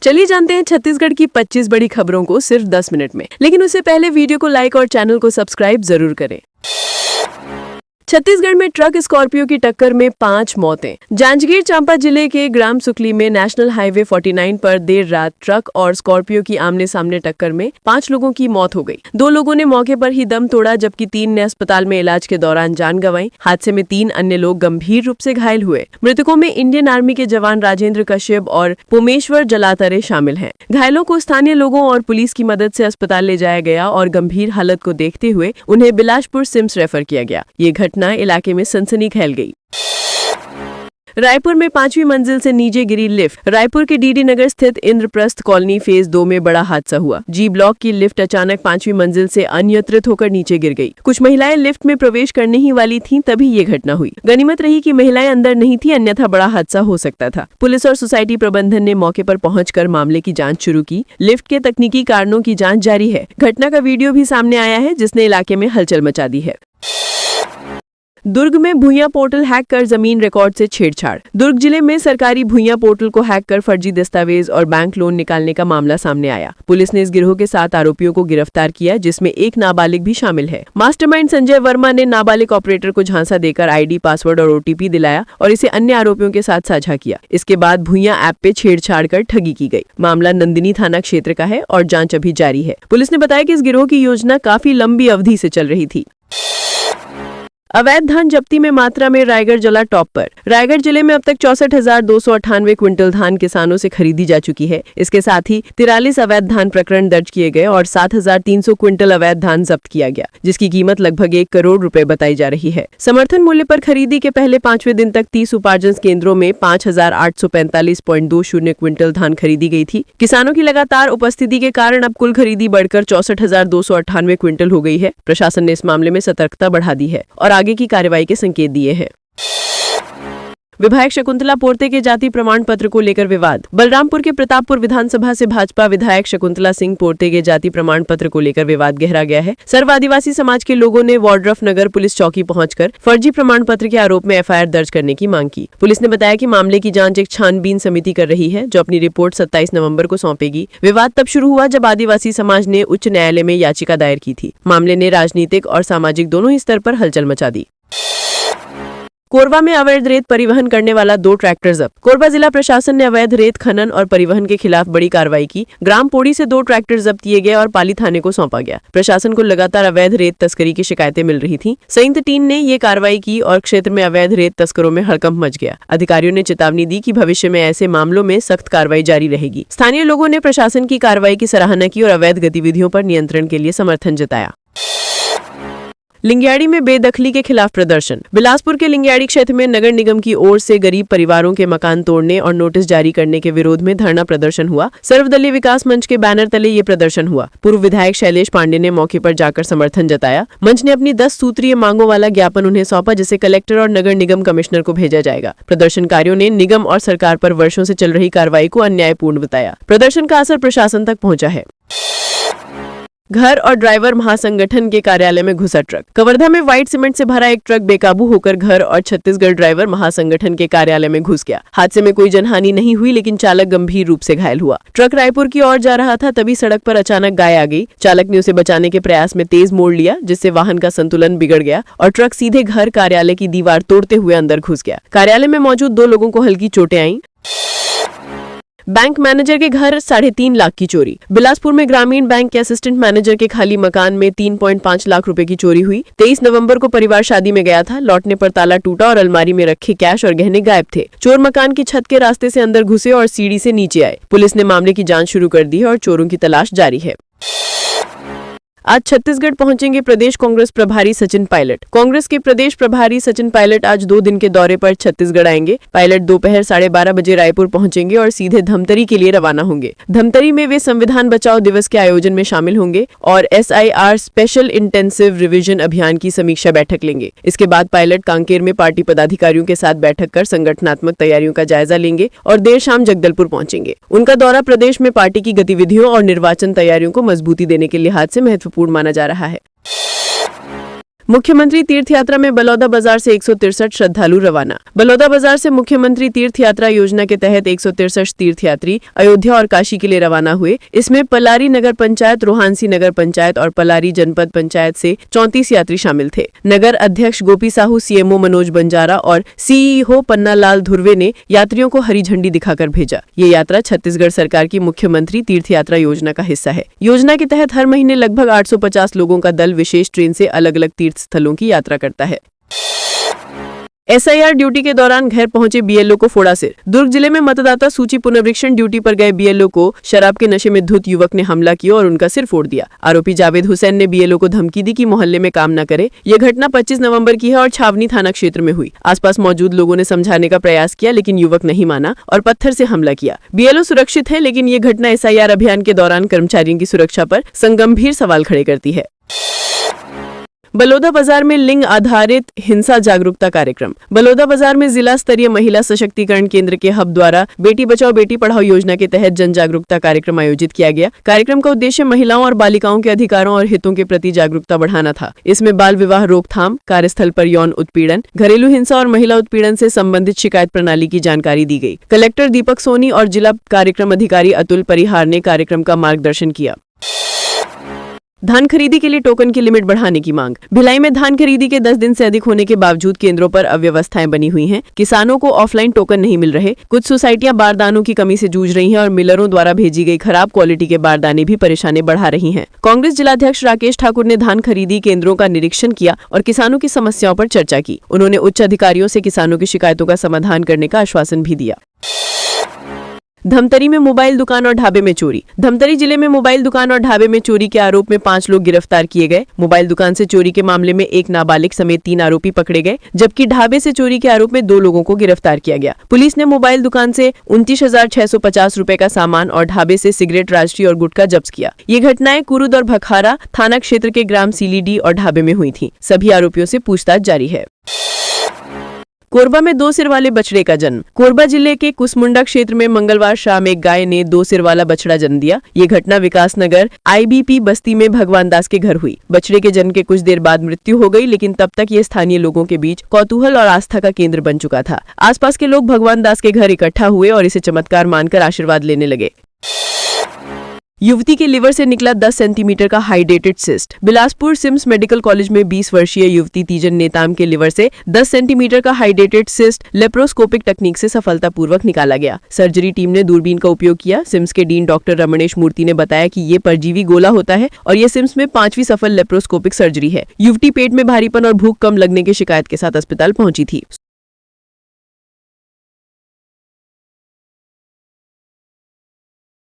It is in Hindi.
चलिए जानते हैं छत्तीसगढ़ की 25 बड़ी खबरों को सिर्फ 10 मिनट में। लेकिन उससे पहले वीडियो को लाइक और चैनल को सब्सक्राइब जरूर करें। छत्तीसगढ़ में ट्रक स्कॉर्पियो की टक्कर में 5 मौतें। जांजगीर चांपा जिले के ग्राम सुकली में नेशनल हाईवे 49 पर देर रात ट्रक और स्कॉर्पियो की आमने सामने टक्कर में 5 लोगों की मौत हो गई। 2 लोगों ने मौके पर ही दम तोड़ा, जबकि 3 ने अस्पताल में इलाज के दौरान जान गंवाई। हादसे में 3 अन्य लोग गंभीर रूप से घायल हुए। मृतकों में इंडियन आर्मी के जवान राजेंद्र कश्यप और पुमेश्वर जलातरे शामिल हैं। घायलों को स्थानीय लोगों और पुलिस की मदद से अस्पताल ले जाया गया और गंभीर हालत को देखते हुए उन्हें बिलासपुर सिम्स रेफर किया गया। ये घटना इलाके में सनसनी फैल गई। रायपुर में 5वीं मंजिल से नीचे गिरी लिफ्ट। रायपुर के डीडी नगर स्थित इंद्रप्रस्थ कॉलोनी फेज 2 में बड़ा हादसा हुआ। जी ब्लॉक की लिफ्ट अचानक 5वीं मंजिल से अनियंत्रित होकर नीचे गिर गई। कुछ महिलाएं लिफ्ट में प्रवेश करने ही वाली थीं, तभी ये घटना हुई। गनीमत रही कि महिलाएं अंदर नहीं थी, अन्यथा बड़ा हादसा हो सकता था। पुलिस और सोसाइटी प्रबंधन ने मौके पर पहुंचकर मामले की जांच शुरू की। लिफ्ट के तकनीकी कारणों की जांच जारी है। घटना का वीडियो भी सामने आया है, जिसने इलाके में हलचल मचा दी है। दुर्ग में भुइयां पोर्टल हैक कर जमीन रिकॉर्ड से छेड़छाड़। दुर्ग जिले में सरकारी भुइयां पोर्टल को हैक कर फर्जी दस्तावेज और बैंक लोन निकालने का मामला सामने आया। पुलिस ने इस गिरोह के 7 आरोपियों को गिरफ्तार किया, जिसमें एक नाबालिग भी शामिल है। मास्टरमाइंड संजय वर्मा ने नाबालिग ऑपरेटर को झांसा देकर आईडी, पासवर्ड और ओटीपी दिलाया और इसे अन्य आरोपियों के साथ साझा किया। इसके बाद भुइयां ऐप पे छेड़छाड़ कर ठगी की गई। मामला नंदिनी थाना क्षेत्र का है और जाँच अभी जारी है। पुलिस ने बताया कि इस गिरोह की योजना काफी लंबी अवधि से चल रही थी। अवैध धान जब्ती में मात्रा में रायगढ़ जिला टॉप पर। रायगढ़ जिले में अब तक 64,298 क्विंटल धान किसानों से खरीदी जा चुकी है। इसके साथ ही 43 अवैध धान प्रकरण दर्ज किए गए और 7,300 क्विंटल अवैध धान जब्त किया गया, जिसकी कीमत लगभग 1 करोड़ रुपए बताई जा रही है। समर्थन मूल्य पर खरीदी के पहले 5वें दिन तक 30 उपार्जन केंद्रों में 5,845.20 क्विंटल धान खरीदी गई थी। किसानों की लगातार उपस्थिति के कारण अब कुल खरीदी बढ़कर 64,298 क्विंटल हो गई है। प्रशासन ने इस मामले में सतर्कता बढ़ा दी है और आगे की कार्रवाई के संकेत दिए हैं। विधायक शकुंतला पोर्ते के जाति प्रमाण पत्र को लेकर विवाद। बलरामपुर के प्रतापपुर विधानसभा से भाजपा विधायक शकुंतला सिंह पोर्ते के जाति प्रमाण पत्र को लेकर विवाद गहरा गया है। सर्व आदिवासी समाज के लोगों ने वाड्रफ नगर पुलिस चौकी पहुंचकर फर्जी प्रमाण पत्र के आरोप में एफआईआर दर्ज करने की मांग की। पुलिस ने बताया कि मामले की जांच एक छानबीन समिति कर रही है, जो अपनी रिपोर्ट 27 नवंबर को सौंपेगी। विवाद तब शुरू हुआ जब आदिवासी समाज ने उच्च न्यायालय में याचिका दायर की थी। मामले ने राजनीतिक और सामाजिक दोनों ही स्तर पर हलचल मचा दी। कोरबा में अवैध रेत परिवहन करने वाला 2 ट्रैक्टर जब्त। कोरबा जिला प्रशासन ने अवैध रेत खनन और परिवहन के खिलाफ बड़ी कार्रवाई की। ग्राम पोड़ी से 2 ट्रैक्टर जब्त किए गए और पाली थाने को सौंपा गया। प्रशासन को लगातार अवैध रेत तस्करी की शिकायतें मिल रही थीं। संयुक्त टीम ने ये कार्रवाई की और क्षेत्र में अवैध रेत तस्करों में हड़कंप मच गया। अधिकारियों ने चेतावनी दी कि भविष्य में ऐसे मामलों में सख्त कार्रवाई जारी रहेगी। स्थानीय लोगों ने प्रशासन की कार्रवाई की सराहना की और अवैध गतिविधियों पर नियंत्रण के लिए समर्थन जताया। लिंगियाड़ी में बेदखली के खिलाफ प्रदर्शन। बिलासपुर के लिंगियाड़ी क्षेत्र में नगर निगम की ओर से गरीब परिवारों के मकान तोड़ने और नोटिस जारी करने के विरोध में धरना प्रदर्शन हुआ। सर्वदलीय विकास मंच के बैनर तले ये प्रदर्शन हुआ। पूर्व विधायक शैलेश पांडे ने मौके पर जाकर समर्थन जताया। मंच ने अपनी 10 सूत्रीय मांगों वाला ज्ञापन उन्हें सौंपा, जिसे कलेक्टर और नगर निगम कमिश्नर को भेजा जाएगा। प्रदर्शनकारियों ने निगम और सरकार पर वर्षों से चल रही कार्रवाई को अन्यायपूर्ण बताया। प्रदर्शन का असर प्रशासन तक पहुंचा है। घर और ड्राइवर महासंगठन के कार्यालय में घुसा ट्रक। कवर्धा में व्हाइट सीमेंट से भरा एक ट्रक बेकाबू होकर घर और छत्तीसगढ़ ड्राइवर महासंगठन के कार्यालय में घुस गया। हादसे में कोई जनहानि नहीं हुई, लेकिन चालक गंभीर रूप से घायल हुआ। ट्रक रायपुर की ओर जा रहा था, तभी सड़क पर अचानक गाय आ गई। चालक ने उसे बचाने के प्रयास में तेज मोड़ लिया, जिससे वाहन का संतुलन बिगड़ गया और ट्रक सीधे घर कार्यालय की दीवार तोड़ते हुए अंदर घुस गया। कार्यालय में मौजूद 2 लोगों को हल्की चोटें आईं। बैंक मैनेजर के घर 3.5 लाख की चोरी। बिलासपुर में ग्रामीण बैंक के असिस्टेंट मैनेजर के खाली मकान में 3.5 लाख रुपए की चोरी हुई। 23 नवंबर को परिवार शादी में गया था। लौटने पर ताला टूटा और अलमारी में रखे कैश और गहने गायब थे। चोर मकान की छत के रास्ते से अंदर घुसे और सीढ़ी से नीचे आए। पुलिस ने मामले की जांच शुरू कर दी है और चोरों की तलाश जारी है। आज छत्तीसगढ़ पहुंचेंगे प्रदेश कांग्रेस प्रभारी सचिन पायलट। कांग्रेस के प्रदेश प्रभारी सचिन पायलट आज 2 दिन के दौरे पर छत्तीसगढ़ आएंगे। पायलट दोपहर 12:30 बजे रायपुर पहुंचेंगे और सीधे धमतरी के लिए रवाना होंगे। धमतरी में वे संविधान बचाओ दिवस के आयोजन में शामिल होंगे और SIR स्पेशल इंटेंसिव रिवीजन अभियान की समीक्षा बैठक लेंगे। इसके बाद पायलट कांकेर में पार्टी पदाधिकारियों के साथ बैठक कर संगठनात्मक तैयारियों का जायजा लेंगे और देर शाम जगदलपुर पहुंचेंगे। उनका दौरा प्रदेश में पार्टी की गतिविधियों और निर्वाचन तैयारियों को मजबूती देने के लिहाज से महत्वपूर्ण माना जा रहा है। मुख्यमंत्री तीर्थ यात्रा में बलौदा बाजार से 163 श्रद्धालु रवाना। बलौदा बाजार से मुख्यमंत्री तीर्थ यात्रा योजना के तहत 163 तीर्थयात्री अयोध्या और काशी के लिए रवाना हुए। इसमें पलारी नगर पंचायत, रोहानसी नगर पंचायत और पलारी जनपद पंचायत से 34 यात्री शामिल थे। नगर अध्यक्ष गोपी साहू, सीएमओ मनोज बंजारा और सीईओ पन्ना लाल धुर्वे ने यात्रियों को हरी झंडी दिखाकर भेजा। ये यात्रा छत्तीसगढ़ सरकार की मुख्यमंत्री तीर्थ यात्रा योजना का हिस्सा है। योजना के तहत हर महीने लगभग 850 लोगों का दल विशेष ट्रेन से अलग अलग तीर्थ स्थलों की यात्रा करता है। एसआईआर ड्यूटी के दौरान घर पहुंचे बीएलओ को फोड़ा सिर। दुर्ग जिले में मतदाता सूची पुनरीक्षण ड्यूटी पर गए बीएलओ को शराब के नशे में धुत युवक ने हमला किया और उनका सिर फोड़ दिया। आरोपी जावेद हुसैन ने बीएलओ को धमकी दी कि मोहल्ले में काम न करे। यह घटना 25 नवंबर की है और छावनी थाना क्षेत्र में हुई। आसपास मौजूद लोगों ने समझाने का प्रयास किया, लेकिन युवक नहीं माना और पत्थर से हमला किया। बीएलओ सुरक्षित है, लेकिन ये घटना एसआईआर अभियान के दौरान कर्मचारियों की सुरक्षा पर गंभीर सवाल खड़े करती है। बलौदा बाजार में लिंग आधारित हिंसा जागरूकता कार्यक्रम। बलौदा बाजार में जिला स्तरीय महिला सशक्तिकरण केंद्र के हब द्वारा बेटी बचाओ बेटी पढ़ाओ योजना के तहत जन जागरूकता कार्यक्रम आयोजित किया गया। कार्यक्रम का उद्देश्य महिलाओं और बालिकाओं के अधिकारों और हितों के प्रति जागरूकता बढ़ाना था। इसमें बाल विवाह रोकथाम, कार्यस्थल पर यौन उत्पीड़न, घरेलू हिंसा और महिला उत्पीड़न से संबंधित शिकायत प्रणाली की जानकारी दी गई। कलेक्टर दीपक सोनी और जिला कार्यक्रम अधिकारी अतुल परिहार ने कार्यक्रम का मार्गदर्शन किया। धान खरीदी के लिए टोकन की लिमिट बढ़ाने की मांग। भिलाई में धान खरीदी के 10 दिन से अधिक होने के बावजूद केंद्रों पर अव्यवस्थाएं बनी हुई हैं। किसानों को ऑफलाइन टोकन नहीं मिल रहे। कुछ सोसाइटियां बारदानों की कमी से जूझ रही हैं और मिलरों द्वारा भेजी गई खराब क्वालिटी के बारदाने भी परेशानी बढ़ा रही हैं। कांग्रेस जिलाध्यक्ष राकेश ठाकुर ने धान खरीदी केंद्रों का निरीक्षण किया और किसानों की समस्याओं पर चर्चा की। उन्होंने उच्च अधिकारियों से किसानों की शिकायतों का समाधान करने का आश्वासन भी दिया। धमतरी में मोबाइल दुकान और ढाबे में चोरी। धमतरी जिले में मोबाइल दुकान और ढाबे में चोरी के आरोप में 5 लोग गिरफ्तार किए गए। मोबाइल दुकान से चोरी के मामले में एक नाबालिग समेत 3 आरोपी पकड़े गए, जबकि ढाबे से चोरी के आरोप में 2 लोगों को गिरफ्तार किया गया। पुलिस ने मोबाइल दुकान से 29,650 रुपए का सामान और ढाबे से सिगरेट, राष्ट्रीय और गुटखा जब्त किया। ये घटनाएं कुरुद और भखारा थाना क्षेत्र के ग्राम सीलीडी और ढाबे में हुई थी। सभी आरोपियों से पूछताछ जारी है। कोरबा में 2 सिर वाले बछड़े का जन्म। कोरबा जिले के कुसमुंडा क्षेत्र में मंगलवार शाम एक गाय ने 2 सिर वाला बछड़ा जन्म दिया। ये घटना विकास नगर आईबीपी बस्ती में भगवान दास के घर हुई। बछड़े के जन्म के कुछ देर बाद मृत्यु हो गई, लेकिन तब तक ये स्थानीय लोगों के बीच कौतूहल और आस्था का केंद्र बन चुका था। आसपास के लोग भगवान दास के घर इकट्ठा हुए और इसे चमत्कार मानकर आशीर्वाद लेने लगे। युवती के लिवर से निकला 10 सेंटीमीटर का hydrated cyst. Bilaspur CIMS medical college में 20 वर्षीय युवती तीजन नेताम के लिवर से 10 सेंटीमीटर का हाइड्रेटेड सिस्ट लेप्रोस्कोपिक तकनीक से सफलतापूर्वक निकाला गया। सर्जरी टीम ने दूरबीन का उपयोग किया। सिम्स के डीन डॉक्टर रमणेश मूर्ति ने बताया कि ये परजीवी गोला होता है और ये सिम्स में 5वीं सफल लेप्रोस्कोपिक सर्जरी है। युवती पेट में भारीपन और भूख कम लगने की शिकायत के साथ अस्पताल पहुंची थी।